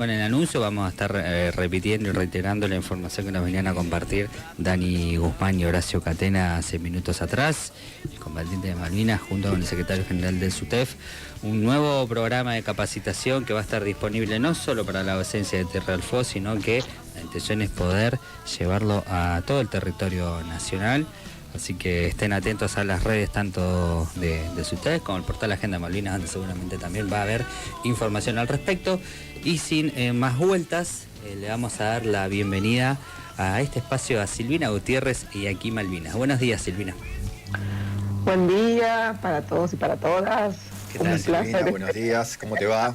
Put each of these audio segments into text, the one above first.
Bueno, en el anuncio vamos a estar repitiendo y reiterando la información que nos venían a compartir Dani Guzmán y Horacio Catena hace minutos atrás, el combatiente de Malvinas, junto con el secretario general del SUTEF, un nuevo programa de capacitación que va a estar disponible no solo para la docencia de Tierra del Fuego, sino que la intención es poder llevarlo a todo el territorio nacional. Así que estén atentos a las redes tanto de SUTEF como el portal Agenda Malvinas, donde seguramente también va a haber información al respecto. Y sin más vueltas, le vamos a dar la bienvenida a este espacio a Silvina Gutiérrez y aquí Malvinas. Buenos días, Silvina. Buen día para todos y para todas. ¿Qué tal, Silvina? Buenos días, ¿cómo te va?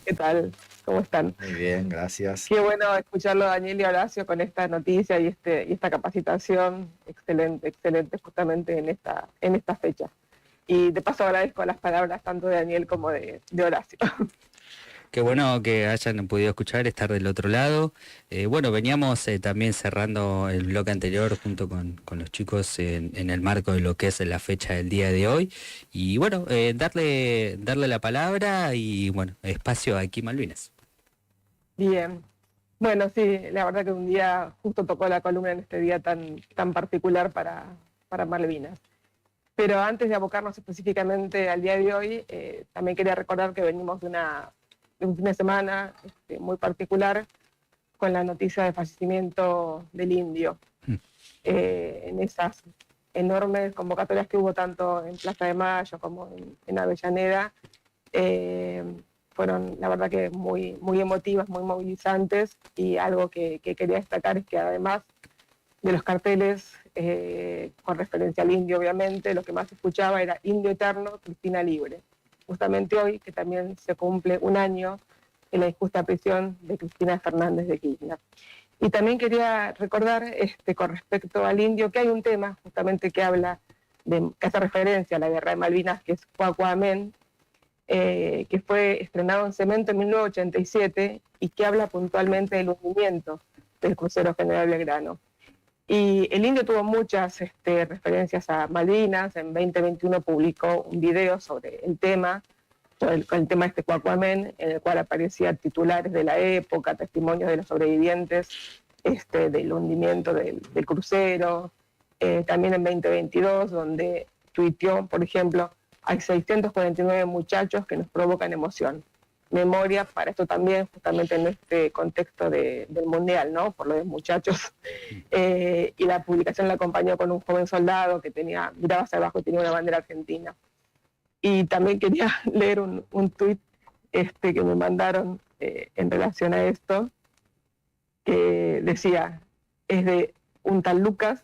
¿Qué tal? ¿Cómo están? Muy bien, gracias. Qué bueno escucharlo a Daniel y Horacio con esta noticia y esta capacitación excelente justamente en esta fecha. Y de paso agradezco las palabras tanto de Daniel como de Horacio. Qué bueno que hayan podido escuchar, estar del otro lado. Bueno, veníamos también cerrando el bloque anterior junto con los chicos en el marco de lo que es la fecha del día de hoy. Y bueno, darle la palabra y bueno, espacio aquí Malvinas. Bien. Bueno, sí, la verdad que un día justo tocó la columna en este día tan particular para Malvinas. Pero antes de abocarnos específicamente al día de hoy, también quería recordar que venimos de un fin de semana muy particular con la noticia de fallecimiento del Indio. En esas enormes convocatorias que hubo tanto en Plaza de Mayo como en Avellaneda, fueron la verdad que muy emotivas, muy movilizantes, y algo que quería destacar es que además de los carteles con referencia al indio, obviamente, lo que más se escuchaba era Indio Eterno, Cristina Libre. Justamente hoy, que también se cumple un año en la injusta prisión de Cristina Fernández de Kirchner. Y también quería recordar con respecto al indio que hay un tema justamente que hace referencia a la guerra de Malvinas, que es Cuacua Amén, que fue estrenado en Cemento en 1987 y que habla puntualmente del hundimiento del crucero General Belgrano. Y el indio tuvo muchas referencias a Malvinas. En 2021 publicó un video sobre el tema, el tema Cuacua Amén, en el cual aparecían titulares de la época, testimonios de los sobrevivientes del hundimiento del crucero. También en 2022, donde tuiteó, por ejemplo, hay 649 muchachos que nos provocan emoción. Memoria para esto también, justamente en este contexto del Mundial, ¿no? Por lo de muchachos. Y la publicación la acompañó con un joven soldado que miraba hacia abajo y tenía una bandera argentina. Y también quería leer un tuit que me mandaron en relación a esto, que decía, es de un tal Lucas,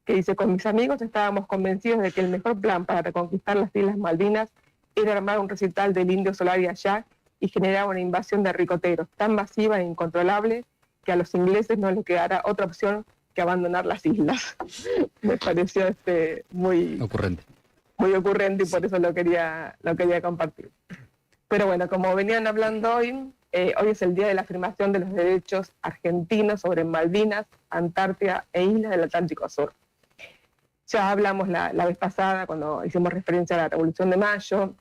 que dice: con mis amigos estábamos convencidos de que el mejor plan para reconquistar las Islas Malvinas era armar un recital del Indio Solari allá y generar una invasión de ricoteros tan masiva e incontrolable que a los ingleses no les quedara otra opción que abandonar las islas. Me pareció muy ocurrente y por eso lo quería compartir. Pero bueno, como venían hablando hoy es el día de la afirmación de los derechos argentinos sobre Malvinas, Antártida e islas del Atlántico Sur. Ya hablamos la vez pasada, cuando hicimos referencia a la Revolución de Mayo,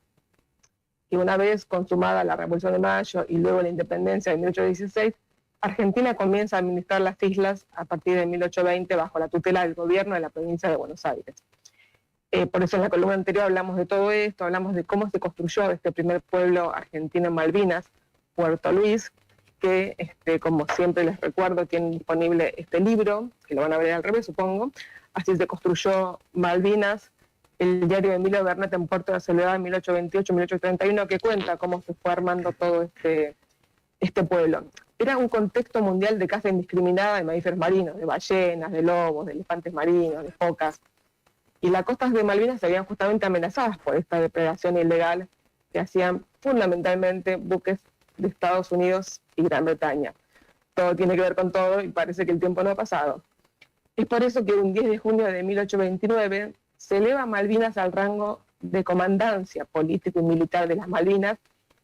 que una vez consumada la Revolución de Mayo y luego la independencia de 1816, Argentina comienza a administrar las islas a partir de 1820 bajo la tutela del gobierno de la provincia de Buenos Aires. Por eso en la columna anterior hablamos de todo esto, hablamos de cómo se construyó este primer pueblo argentino en Malvinas, Puerto Luis, que como siempre les recuerdo, tienen disponible este libro, que lo van a ver al revés, supongo. Así se construyó Malvinas, el diario de Emilio Bernet en Puerto de la Soledad en 1828-1831, que cuenta cómo se fue armando todo este pueblo. Era un contexto mundial de caza indiscriminada de mamíferos marinos, de ballenas, de lobos, de elefantes marinos, de focas. Y las costas de Malvinas se veían justamente amenazadas por esta depredación ilegal que hacían fundamentalmente buques de Estados Unidos y Gran Bretaña. Todo tiene que ver con todo y parece que el tiempo no ha pasado. Es por eso que un 10 de junio de 1829 se eleva Malvinas al rango de comandancia político y militar de las Malvinas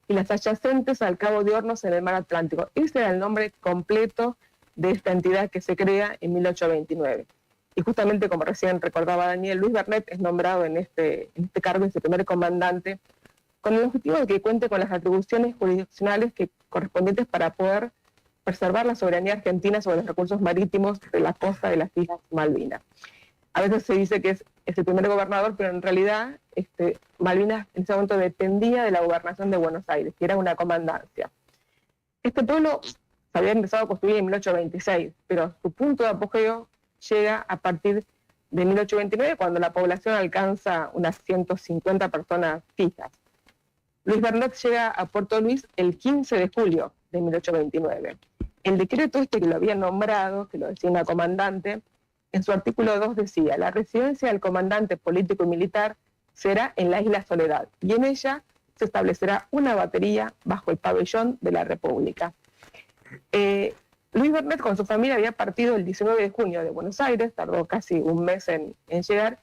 y las adyacentes al Cabo de Hornos en el mar Atlántico. Ese era el nombre completo de esta entidad que se crea en 1829. Y justamente, como recién recordaba Daniel, Luis Bernet es nombrado en este cargo, ese primer comandante, con el objetivo de que cuente con las atribuciones jurisdiccionales correspondientes para poder preservar la soberanía argentina sobre los recursos marítimos de la costa de las Islas Malvinas. A veces se dice que es el primer gobernador, pero en realidad Malvinas en ese momento dependía de la gobernación de Buenos Aires, que era una comandancia. Este pueblo se había empezado a construir en 1826, pero su punto de apogeo llega a partir de 1829, cuando la población alcanza unas 150 personas fijas. Luis Bernet llega a Puerto Luis el 15 de julio de 1829. El decreto que lo había nombrado, que lo designa comandante, en su artículo 2 decía: la residencia del comandante político y militar será en la isla Soledad, y en ella se establecerá una batería bajo el pabellón de la República. Luis Bernet con su familia había partido el 19 de junio de Buenos Aires, tardó casi un mes en llegar,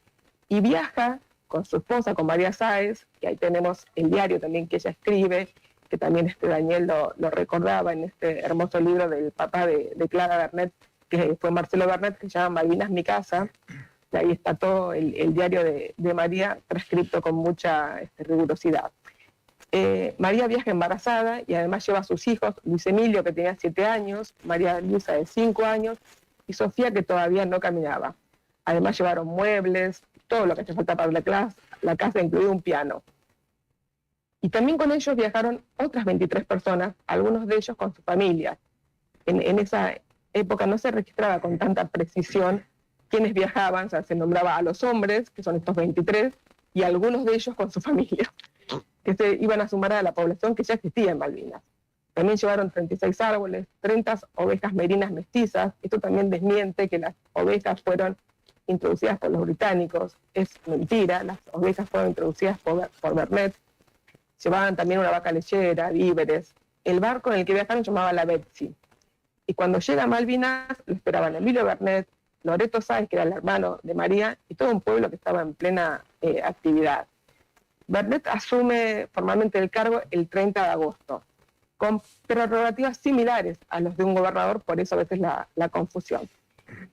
y viaja con su esposa, con María Sáez, que ahí tenemos el diario también que ella escribe, que también Daniel lo recordaba en este hermoso libro del papá de Clara Bernet, que fue Marcelo Bernet, que se llama Malvinas mi casa. Y ahí está todo el diario de María transcrito con mucha rigurosidad. María viaja embarazada y además lleva a sus hijos, Luis Emilio, que tenía 7 años, María Luisa, de 5 años, y Sofía, que todavía no caminaba. Además llevaron muebles, todo lo que hace falta para la casa, incluido un piano. Y también con ellos viajaron otras 23 personas, algunos de ellos con sus familias. En esa época no se registraba con tanta precisión quiénes viajaban, o sea, se nombraba a los hombres, que son estos 23, y algunos de ellos con su familia, que se iban a sumar a la población que ya existía en Malvinas. También llevaron 36 árboles, 30 ovejas merinas mestizas. Esto también desmiente que las ovejas fueron introducidas por los británicos. Es mentira, las ovejas fueron introducidas por Bernet. Llevaban también una vaca lechera, víveres. El barco en el que viajaron se llamaba la Betsy. Y cuando llega a Malvinas, lo esperaban Emilio Bernet, Loreto Sáez, que era el hermano de María, y todo un pueblo que estaba en plena actividad. Bernet asume formalmente el cargo el 30 de agosto, con prerrogativas similares a los de un gobernador, por eso a veces la confusión.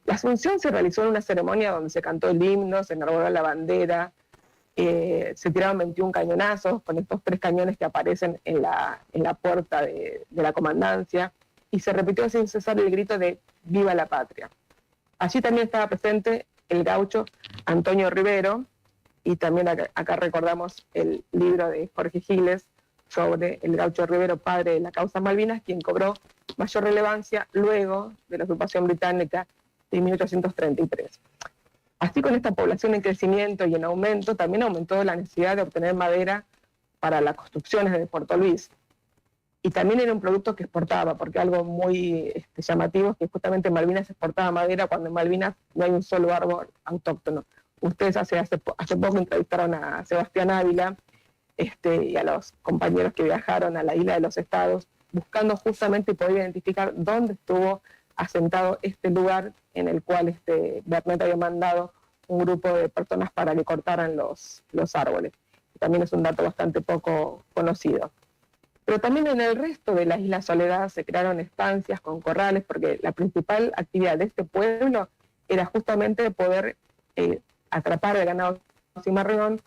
La asunción se realizó en una ceremonia donde se cantó el himno, se enarboló la bandera, se tiraron 21 cañonazos con estos 3 cañones que aparecen en la puerta de la comandancia, y se repitió sin cesar el grito de ¡Viva la Patria! Allí también estaba presente el gaucho Antonio Rivero, y también acá recordamos el libro de Jorge Giles sobre el gaucho Rivero, padre de la causa Malvinas, quien cobró mayor relevancia luego de la ocupación británica de 1833. Así, con esta población en crecimiento y en aumento, también aumentó la necesidad de obtener madera para las construcciones de Puerto Luis. Y también era un producto que exportaba, porque algo muy llamativo es que justamente Malvinas exportaba madera cuando en Malvinas no hay un solo árbol autóctono. Ustedes hace poco entrevistaron a Sebastián Ávila y a los compañeros que viajaron a la Isla de los Estados, buscando justamente poder identificar dónde estuvo asentado este lugar en el cual Bernet había mandado un grupo de personas para que cortaran los árboles. También es un dato bastante poco conocido. Pero también en el resto de la isla Soledad se crearon estancias con corrales, porque la principal actividad de este pueblo era justamente poder atrapar el ganado cimarrón,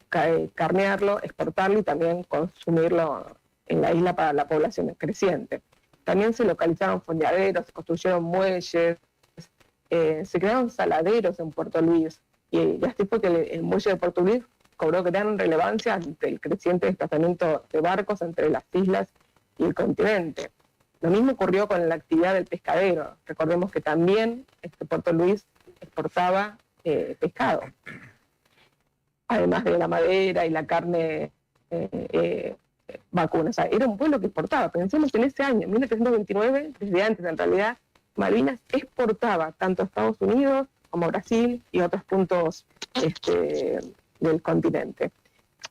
carnearlo, exportarlo y también consumirlo en la isla para la población creciente. También se localizaron fondeaderos, se construyeron muelles, se crearon saladeros en Puerto Luis, y así fue que el muelle de Puerto Luis cobró gran relevancia ante el creciente desplazamiento de barcos entre las islas y el continente. Lo mismo ocurrió con la actividad del pescadero. Recordemos que también Puerto Luis exportaba pescado, además de la madera y la carne vacuna. O sea, era un pueblo que exportaba. Pensemos en ese año, 1729, desde antes en realidad, Malvinas exportaba tanto a Estados Unidos como a Brasil y otros puntos del continente.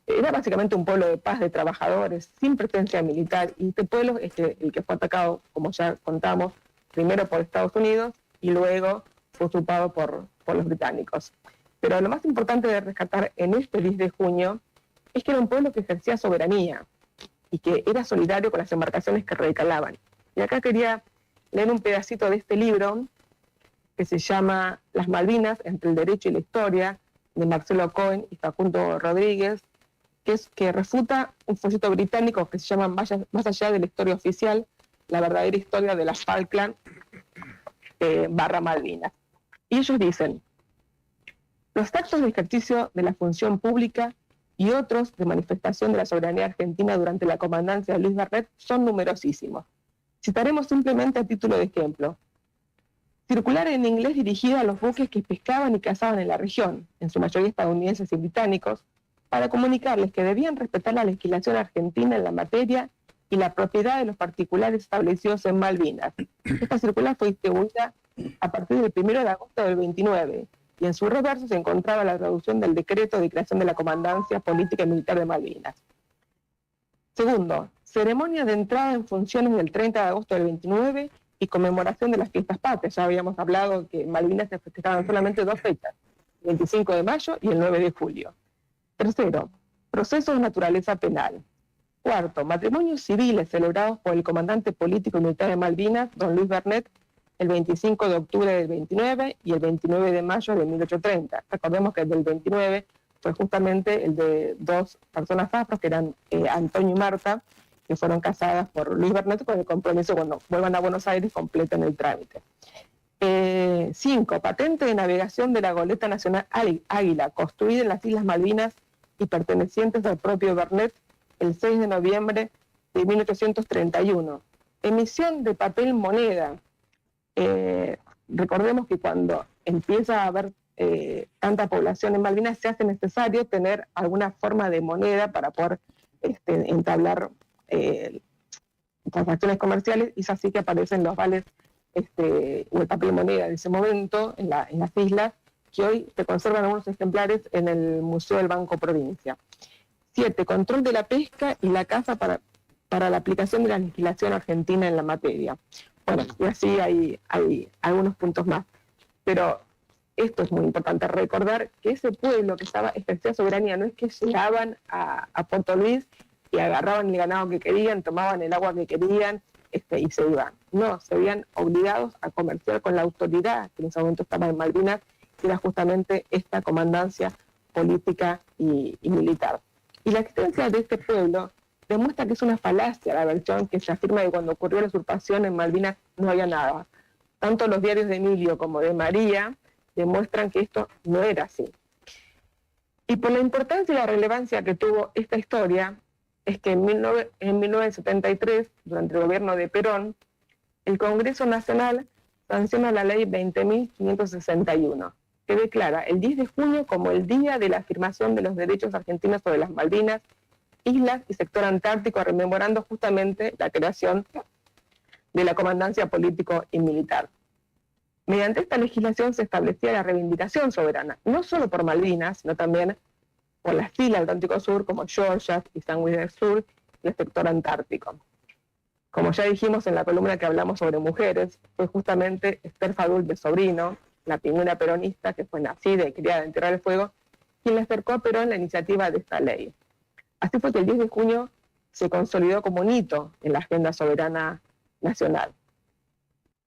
Era básicamente un pueblo de paz, de trabajadores, sin presencia militar, y este pueblo es el que fue atacado, como ya contamos, primero por Estados Unidos y luego fue usurpado por los británicos. Pero lo más importante de rescatar en este 10 de junio es que era un pueblo que ejercía soberanía y que era solidario con las embarcaciones que recalaban. Y acá quería leer un pedacito de este libro que se llama Las Malvinas, entre el derecho y la historia, de Marcelo Cohen y Facundo Rodríguez, que refuta un folleto británico que se llama Más allá de la historia oficial, la verdadera historia de las Falkland / Malvinas. Y ellos dicen: los actos de ejercicio de la función pública y otros de manifestación de la soberanía argentina durante la comandancia de Luis Bernet son numerosísimos. Citaremos simplemente a título de ejemplo: circular en inglés dirigida a los buques que pescaban y cazaban en la región, en su mayoría estadounidenses y británicos, para comunicarles que debían respetar la legislación argentina en la materia y la propiedad de los particulares establecidos en Malvinas. Esta circular fue distribuida a partir del 1 de agosto del 29, y en su reverso se encontraba la traducción del decreto de creación de la Comandancia Política y Militar de Malvinas. Segundo, ceremonia de entrada en funciones del 30 de agosto del 29 y conmemoración de las fiestas patrias. Ya habíamos hablado que en Malvinas se festejaban solamente 2 fechas, el 25 de mayo y el 9 de julio. Tercero, procesos de naturaleza penal. Cuarto, matrimonios civiles celebrados por el comandante político y militar de Malvinas, don Luis Bernet, el 25 de octubre del 29 y el 29 de mayo de 1830. Recordemos que el del 29 fue justamente el de 2 personas afros, que eran Antonio y Marta, que fueron casadas por Luis Bernet con el compromiso cuando vuelvan a Buenos Aires completen el trámite. 5. Patente de navegación de la goleta nacional Águila, construida en las Islas Malvinas y pertenecientes al propio Bernet el 6 de noviembre de 1831. Emisión de papel moneda. Recordemos que cuando empieza a haber tanta población en Malvinas se hace necesario tener alguna forma de moneda para poder entablar transacciones comerciales, y es así que aparecen los vales o el papel moneda de ese momento en las islas, que hoy se conservan algunos ejemplares en el Museo del Banco Provincia. 7. Control de la pesca y la caza para la aplicación de la legislación argentina en la materia. Bueno, y así hay algunos puntos más. Pero esto es muy importante, recordar que ese pueblo que ejercía soberanía no es que llegaban a Puerto Luis y agarraban el ganado que querían, tomaban el agua que querían y se iban. No, se veían obligados a comerciar con la autoridad que en ese momento estaba en Malvinas, que era justamente esta comandancia política y militar. Y la existencia de este pueblo demuestra que es una falacia la versión que se afirma que cuando ocurrió la usurpación en Malvinas no había nada. Tanto los diarios de Emilio como de María demuestran que esto no era así. Y por la importancia y la relevancia que tuvo esta historia, es que en 1973, durante el gobierno de Perón, el Congreso Nacional sanciona la ley 20.561, que declara el 10 de junio como el Día de la Afirmación de los Derechos Argentinos sobre las Malvinas, islas y sector antártico, rememorando justamente la creación de la Comandancia Político y Militar. Mediante esta legislación se establecía la reivindicación soberana, no solo por Malvinas, sino también por las islas del Atlántico Sur, como Georgia y Sandwich del Sur, y el sector antártico. Como ya dijimos en la columna que hablamos sobre mujeres, fue justamente Esther Fadul de Sobrino, la pingüina peronista que fue nacida y criada en Tierra del Fuego, quien le acercó a Perón la iniciativa de esta ley. Así fue que el 10 de junio se consolidó como un hito en la agenda soberana nacional.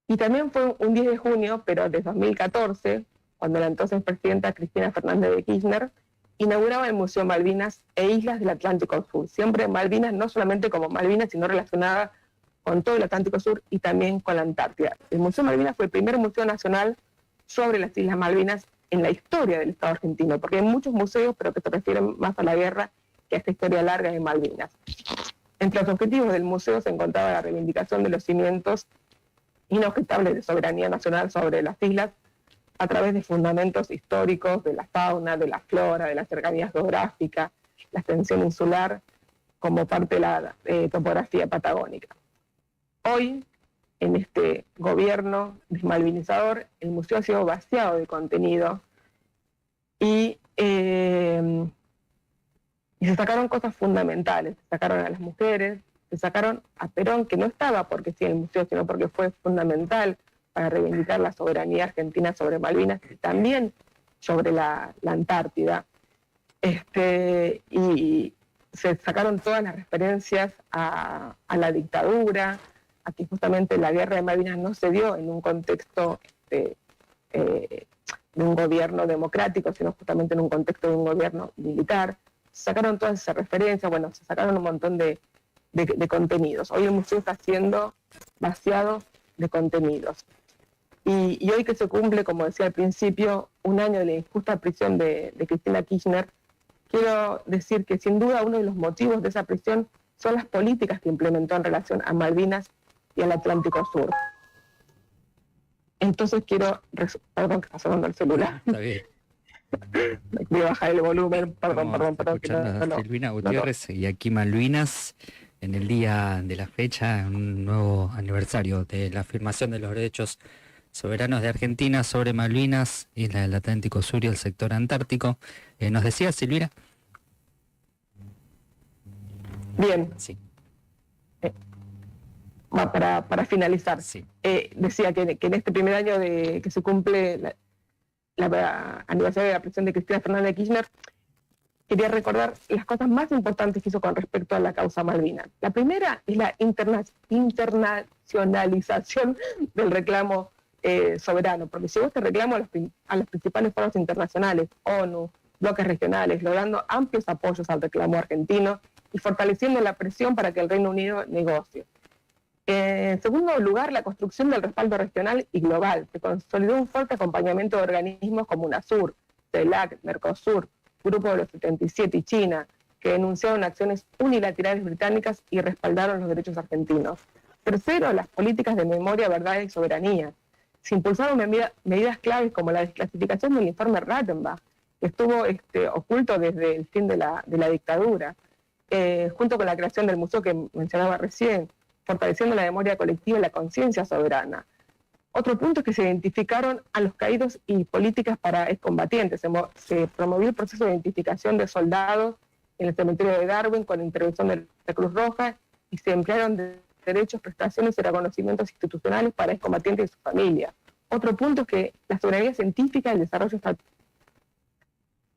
Y también fue un 10 de junio, pero de 2014, cuando la entonces presidenta Cristina Fernández de Kirchner inauguraba el Museo Malvinas e Islas del Atlántico Sur. Siempre Malvinas, no solamente como Malvinas, sino relacionada con todo el Atlántico Sur y también con la Antártida. El Museo Malvinas fue el primer museo nacional sobre las Islas Malvinas en la historia del Estado argentino, porque hay muchos museos, pero que se refieren más a la guerra que a esta historia larga de Malvinas. Entre los objetivos del museo se encontraba la reivindicación de los cimientos inobjetables de soberanía nacional sobre las islas a través de fundamentos históricos de la fauna, de la flora, de la cercanía geográfica, la extensión insular como parte de la topografía patagónica. Hoy, en este gobierno desmalvinizador, el museo ha sido vaciado de contenido y se sacaron cosas fundamentales. Se sacaron a las mujeres, se sacaron a Perón, que no estaba porque sí en el museo, sino porque fue fundamental para reivindicar la soberanía argentina sobre Malvinas y también sobre la Antártida. Y se sacaron todas las referencias a la dictadura, a que justamente la guerra de Malvinas no se dio en un contexto de un gobierno democrático, sino justamente en un contexto de un gobierno militar. sacaron todas esas referencias, bueno, se sacaron un montón de contenidos. Hoy el museo está siendo vaciado de contenidos. Y hoy que se cumple, como decía al principio, un año de la injusta prisión de Cristina Kirchner, quiero decir que sin duda uno de los motivos de esa prisión son las políticas que implementó en relación a Malvinas y al Atlántico Sur. Entonces perdón que está sonando el celular. Está bien. Voy a bajar el volumen, perdón. Escuchando a Silvina Gutiérrez y aquí Malvinas en el día de la fecha, un nuevo aniversario de la afirmación de los derechos soberanos de Argentina sobre Malvinas, isla del Atlántico Sur y el sector antártico. ¿Nos decía Silvina? Bien. Sí. Para finalizar, Sí. decía que en este primer año de que se cumple la aniversario de la prisión de Cristina Fernández de Kirchner, quería recordar las cosas más importantes que hizo con respecto a la causa Malvinas. La primera es la internacionalización del reclamo soberano, porque llegó este reclamo a los principales foros internacionales, ONU, bloques regionales, logrando amplios apoyos al reclamo argentino y fortaleciendo la presión para que el Reino Unido negocie. En segundo lugar, la construcción del respaldo regional y global. Se consolidó un fuerte acompañamiento de organismos como UNASUR, CELAC, Mercosur, Grupo de los 77 y China, que denunciaron acciones unilaterales británicas y respaldaron los derechos argentinos. Tercero, las políticas de memoria, verdad y soberanía. Se impulsaron medidas claves como la desclasificación del informe Rattenbach, que estuvo oculto desde el fin de la dictadura, junto con la creación del museo que mencionaba recién, fortaleciendo la memoria colectiva y la conciencia soberana. Otro punto es que se identificaron a los caídos y políticas para excombatientes. Se promovió el proceso de identificación de soldados en el cementerio de Darwin con la intervención de la Cruz Roja y se emplearon derechos, prestaciones y reconocimientos institucionales para excombatientes y sus familias. Otro punto es que la soberanía científica y el desarrollo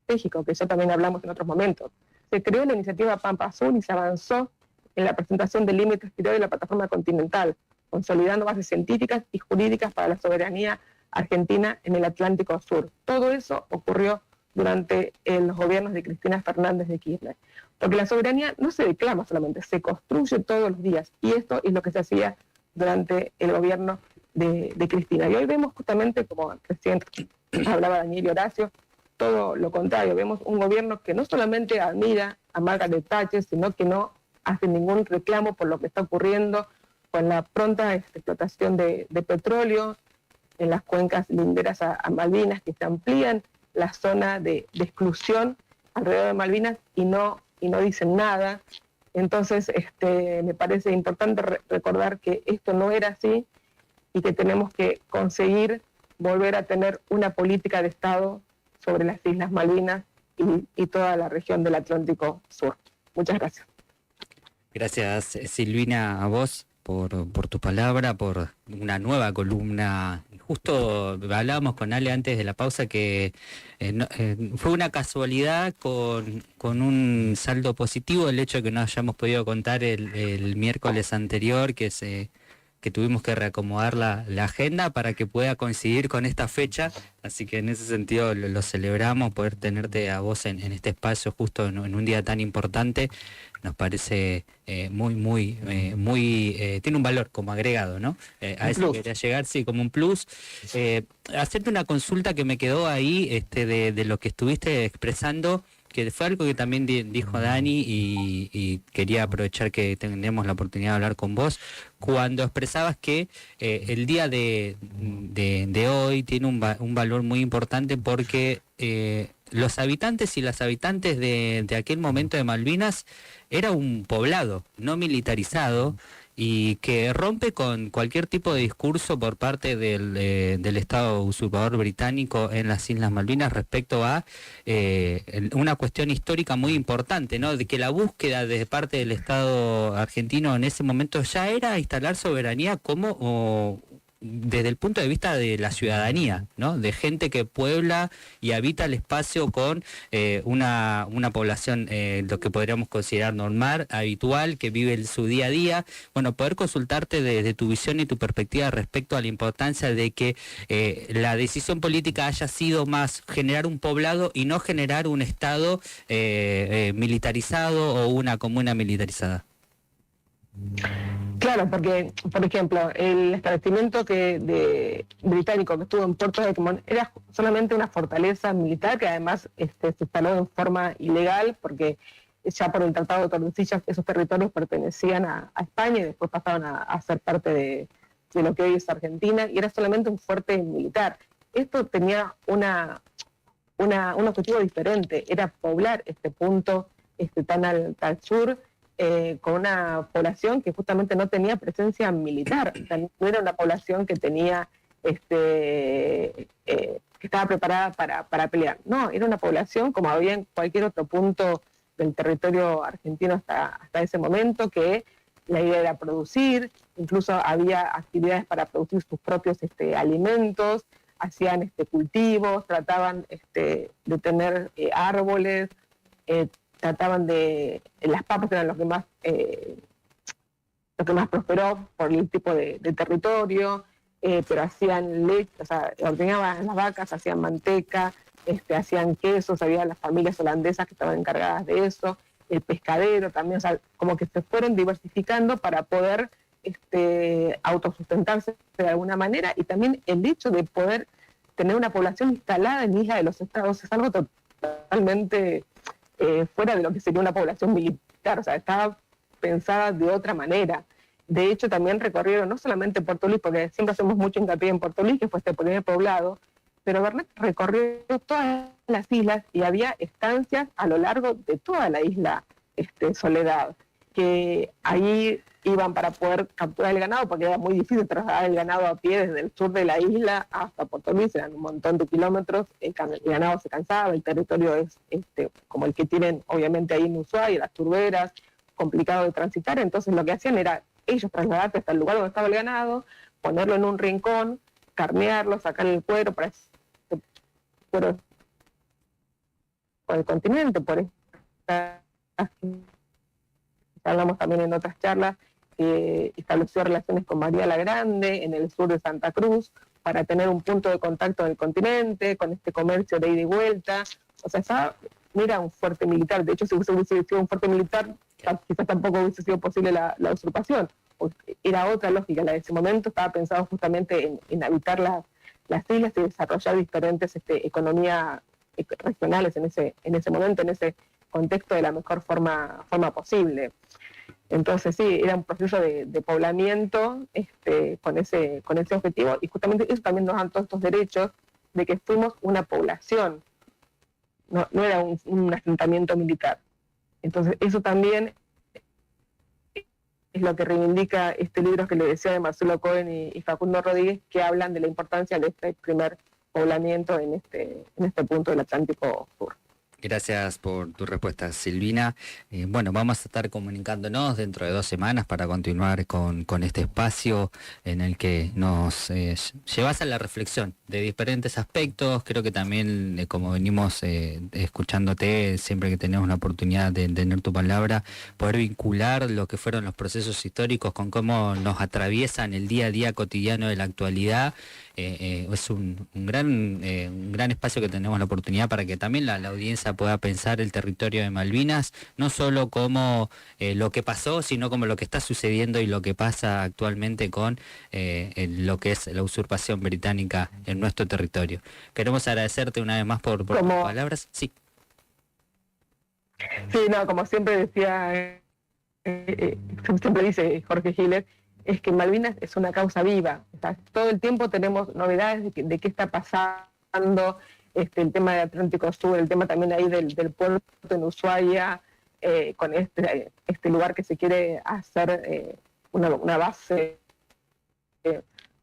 estratégico, que ya también hablamos en otros momentos. Se creó la iniciativa Pampa Azul y se avanzó en la presentación del límite exterior de la plataforma continental, consolidando bases científicas y jurídicas para la soberanía argentina en el Atlántico Sur. Todo eso ocurrió durante los gobiernos de Cristina Fernández de Kirchner. Porque la soberanía no se declama solamente, se construye todos los días. Y esto es lo que se hacía durante el gobierno de Cristina. Y hoy vemos justamente, como recién hablaba Daniel y Horacio, todo lo contrario. Vemos un gobierno que no solamente admira a Margaret Thatcher, sino que no hace ningún reclamo por lo que está ocurriendo con la pronta explotación de petróleo en las cuencas linderas a Malvinas, que se amplían la zona de exclusión alrededor de Malvinas y no dicen nada. Entonces me parece importante recordar que esto no era así y que tenemos que conseguir volver a tener una política de Estado sobre las Islas Malvinas y toda la región del Atlántico Sur. Muchas gracias. Gracias, Silvina, a vos por tu palabra, por una nueva columna. Justo hablábamos con Ale antes de la pausa que fue una casualidad con un saldo positivo el hecho de que no hayamos podido contar el miércoles anterior que tuvimos que reacomodar la agenda para que pueda coincidir con esta fecha, así que en ese sentido lo celebramos, poder tenerte a vos en este espacio justo en un día tan importante, nos parece tiene un valor como agregado, ¿no? A eso quería llegar, sí, como un plus. Hacerte una consulta que me quedó ahí de lo que estuviste expresando, que fue algo que también dijo Dani y quería aprovechar que tenemos la oportunidad de hablar con vos, cuando expresabas que el día de hoy tiene un valor muy importante porque los habitantes y las habitantes de aquel momento de Malvinas era un poblado no militarizado y que rompe con cualquier tipo de discurso por parte del Estado usurpador británico en las Islas Malvinas respecto a una cuestión histórica muy importante, ¿no? De que la búsqueda de parte del Estado argentino en ese momento ya era instalar soberanía como desde el punto de vista de la ciudadanía, ¿no? De gente que puebla y habita el espacio con una población, lo que podríamos considerar normal, habitual, que vive su día a día. Bueno, poder consultarte desde tu visión y tu perspectiva respecto a la importancia de que la decisión política haya sido más generar un poblado y no generar un Estado militarizado o una comuna militarizada. Claro, porque, por ejemplo, el establecimiento británico que estuvo en Puerto de Egmont era solamente una fortaleza militar que además se instaló en forma ilegal, porque ya por el Tratado de Tordesillas esos territorios pertenecían a España y después pasaron a ser parte de lo que hoy es Argentina, y era solamente un fuerte militar. Esto tenía un objetivo diferente, era poblar este punto tan al sur, con una población que justamente no tenía presencia militar. O sea, no era una población que tenía que estaba preparada para pelear. No, era una población como había en cualquier otro punto del territorio argentino hasta ese momento, que la idea era producir, incluso había actividades para producir sus propios alimentos, hacían cultivos, trataban de tener árboles, trataban de... Las papas eran lo que más prosperó por el tipo de territorio, pero hacían leche, o sea, ordeñaban las vacas, hacían manteca, hacían quesos, había las familias holandesas que estaban encargadas de eso, el pescadero también, o sea, como que se fueron diversificando para poder autosustentarse de alguna manera, y también el hecho de poder tener una población instalada en Isla de los Estados es algo totalmente fuera de lo que sería una población militar, o sea, estaba pensada de otra manera. De hecho, también recorrieron no solamente Puerto Luis, porque siempre hacemos mucho hincapié en Puerto Luis, que fue este primer poblado, pero Bernet recorrió todas las islas y había estancias a lo largo de toda la isla Soledad, que ahí iban para poder capturar el ganado, porque era muy difícil trasladar el ganado a pie desde el sur de la isla hasta Puerto Luis, eran un montón de kilómetros, el ganado se cansaba, el territorio es como el que tienen obviamente ahí en Ushuaia, las turberas, complicado de transitar, entonces lo que hacían era ellos trasladarse hasta el lugar donde estaba el ganado, ponerlo en un rincón, carnearlo, sacarle el cuero para por el continente, por esta, hablamos también en otras charlas, estableció relaciones con María la Grande en el sur de Santa Cruz para tener un punto de contacto en el continente, con este comercio de ida y vuelta. O sea, no era un fuerte militar. De hecho, si hubiese sido un fuerte militar, quizás tampoco hubiese sido posible la usurpación. Era otra lógica. La de ese momento estaba pensado justamente en habitar las islas y desarrollar diferentes economías regionales en ese momento, en ese contexto de la mejor forma posible. Entonces sí, era un proceso de poblamiento con ese objetivo, y justamente eso también nos dan todos estos derechos de que fuimos una población, no era un asentamiento militar. Entonces eso también es lo que reivindica este libro que le decía de Marcelo Cohen y Facundo Rodríguez, que hablan de la importancia de este primer poblamiento en este punto del Atlántico Sur. Gracias por tu respuesta, Silvina. Bueno, vamos a estar comunicándonos dentro de 2 semanas para continuar con este espacio en el que nos llevas a la reflexión de diferentes aspectos. Creo que también, como venimos escuchándote, siempre que tenemos la oportunidad de tener tu palabra, poder vincular lo que fueron los procesos históricos con cómo nos atraviesan el día a día cotidiano de la actualidad. Es un gran espacio que tenemos la oportunidad para que también la audiencia pueda pensar el territorio de Malvinas, no solo como lo que pasó, sino como lo que está sucediendo y lo que pasa actualmente con lo que es la usurpación británica en nuestro territorio. Queremos agradecerte una vez más por tus palabras. Sí. Sí, no, como siempre decía, siempre dice Jorge Giles, es que Malvinas es una causa viva. O sea, todo el tiempo tenemos novedades de qué está pasando, el tema del Atlántico Sur, el tema también ahí del puerto en Ushuaia, con este lugar que se quiere hacer una base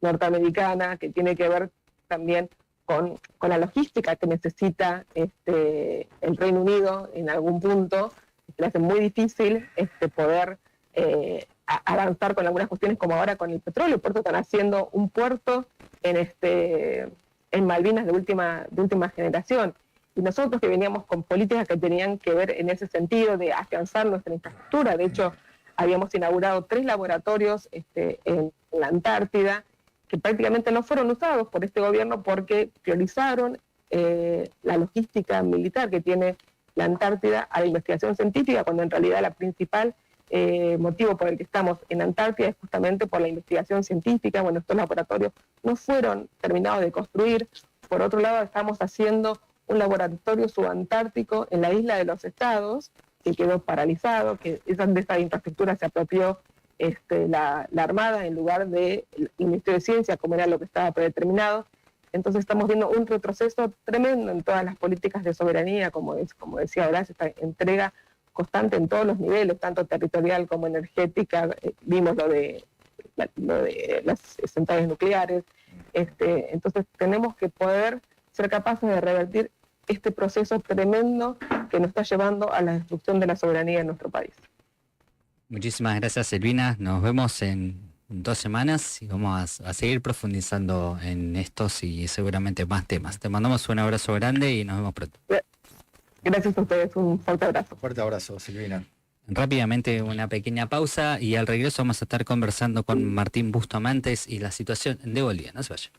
norteamericana, que tiene que ver también con la logística que necesita el Reino Unido en algún punto, que le hace muy difícil poder avanzar con algunas cuestiones como ahora con el petróleo. Por eso están haciendo un puerto en Malvinas de última generación. Y nosotros que veníamos con políticas que tenían que ver en ese sentido de afianzar nuestra infraestructura. De hecho, habíamos inaugurado 3 laboratorios en la Antártida que prácticamente no fueron usados por este gobierno porque priorizaron la logística militar que tiene la Antártida a la investigación científica, cuando en realidad la principal motivo por el que estamos en Antártida es justamente por la investigación científica. Bueno, estos laboratorios no fueron terminados de construir. Por otro lado, estamos haciendo un laboratorio subantártico en la isla de los Estados, que quedó paralizado, que de esta infraestructura se apropió la Armada en lugar del Ministerio de Ciencia, como era lo que estaba predeterminado. Entonces estamos viendo un retroceso tremendo en todas las políticas de soberanía, como decía Horacio, esta entrega constante en todos los niveles, tanto territorial como energética. Vimos lo de las centrales nucleares. Entonces tenemos que poder ser capaces de revertir este proceso tremendo que nos está llevando a la destrucción de la soberanía en nuestro país. Muchísimas gracias, Silvina. Nos vemos en 2 semanas y vamos a seguir profundizando en estos y seguramente más temas. Te mandamos un abrazo grande y nos vemos pronto. Gracias a ustedes, un fuerte abrazo. Fuerte abrazo, Silvina. Rápidamente una pequeña pausa y al regreso vamos a estar conversando con Martín Bustomantes y la situación de Bolivia. No se vayan.